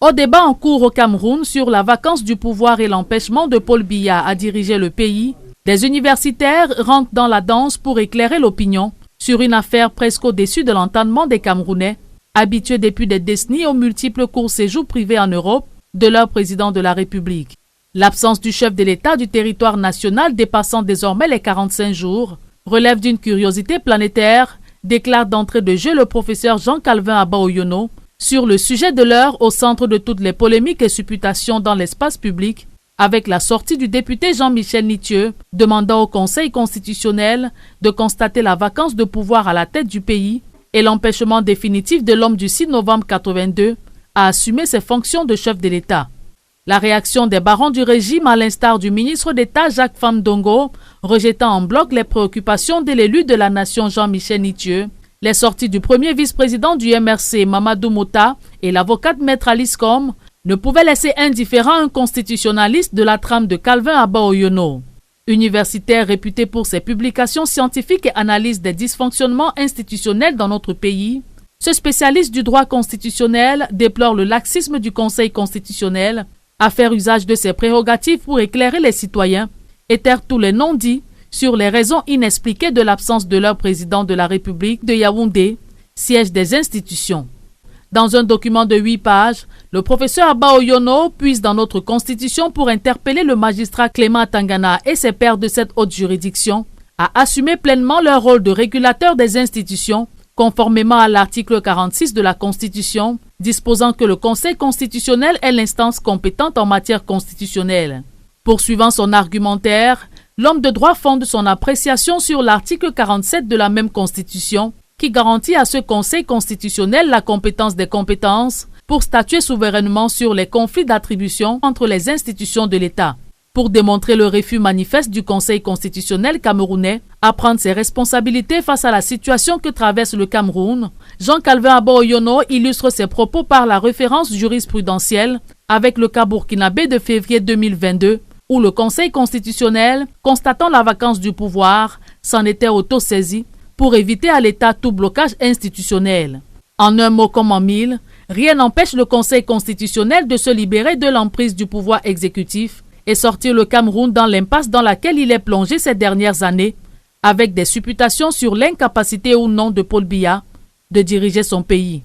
Au débat en cours au Cameroun sur la vacance du pouvoir et l'empêchement de Paul Biya à diriger le pays, des universitaires rentrent dans la danse pour éclairer l'opinion sur une affaire presque au-dessus de l'entendement des Camerounais, habitués depuis des décennies aux multiples courts séjours privés en Europe de leur président de la République. L'absence du chef de l'État du territoire national dépassant désormais les 45 jours relève d'une curiosité planétaire, déclare d'entrée de jeu le professeur Jean-Calvin Abba-Oyono, sur le sujet de l'heure au centre de toutes les polémiques et supputations dans l'espace public, avec la sortie du député Jean-Michel Nitieux, demandant au Conseil constitutionnel de constater la vacance de pouvoir à la tête du pays et l'empêchement définitif de l'homme du 6 novembre 82 à assumer ses fonctions de chef de l'État. La réaction des barons du régime, à l'instar du ministre d'État Jacques Famdongo, rejetant en bloc les préoccupations de l'élu de la nation Jean-Michel Nitieux, les sorties du premier vice-président du MRC Mamadou Mota et l'avocate Maître Alice Com ne pouvaient laisser indifférent un constitutionnaliste de la trame de Calvin Abba-Oyono. Universitaire réputé pour ses publications scientifiques et analyses des dysfonctionnements institutionnels dans notre pays, ce spécialiste du droit constitutionnel déplore le laxisme du Conseil constitutionnel à faire usage de ses prérogatives pour éclairer les citoyens et taire tous les non-dits sur les raisons inexpliquées de l'absence de leur président de la République de Yaoundé, siège des institutions. Dans un document de 8 pages, le professeur Abba-Oyono puise dans notre Constitution pour interpeller le magistrat Clément Tangana et ses pairs de cette haute juridiction à assumer pleinement leur rôle de régulateur des institutions, conformément à l'article 46 de la Constitution, disposant que le Conseil constitutionnel est l'instance compétente en matière constitutionnelle. Poursuivant son argumentaire, l'homme de droit fonde son appréciation sur l'article 47 de la même Constitution, qui garantit à ce Conseil constitutionnel la compétence des compétences pour statuer souverainement sur les conflits d'attribution entre les institutions de l'État. Pour démontrer le refus manifeste du Conseil constitutionnel camerounais à prendre ses responsabilités face à la situation que traverse le Cameroun, Jean-Calvin Abba-Oyono illustre ses propos par la référence jurisprudentielle avec le cas burkinabé de février 2022, où le Conseil constitutionnel, constatant la vacance du pouvoir, s'en était auto-saisi pour éviter à l'État tout blocage institutionnel. En un mot comme en mille, rien n'empêche le Conseil constitutionnel de se libérer de l'emprise du pouvoir exécutif et sortir le Cameroun dans l'impasse dans laquelle il est plongé ces dernières années, avec des supputations sur l'incapacité ou non de Paul Biya de diriger son pays.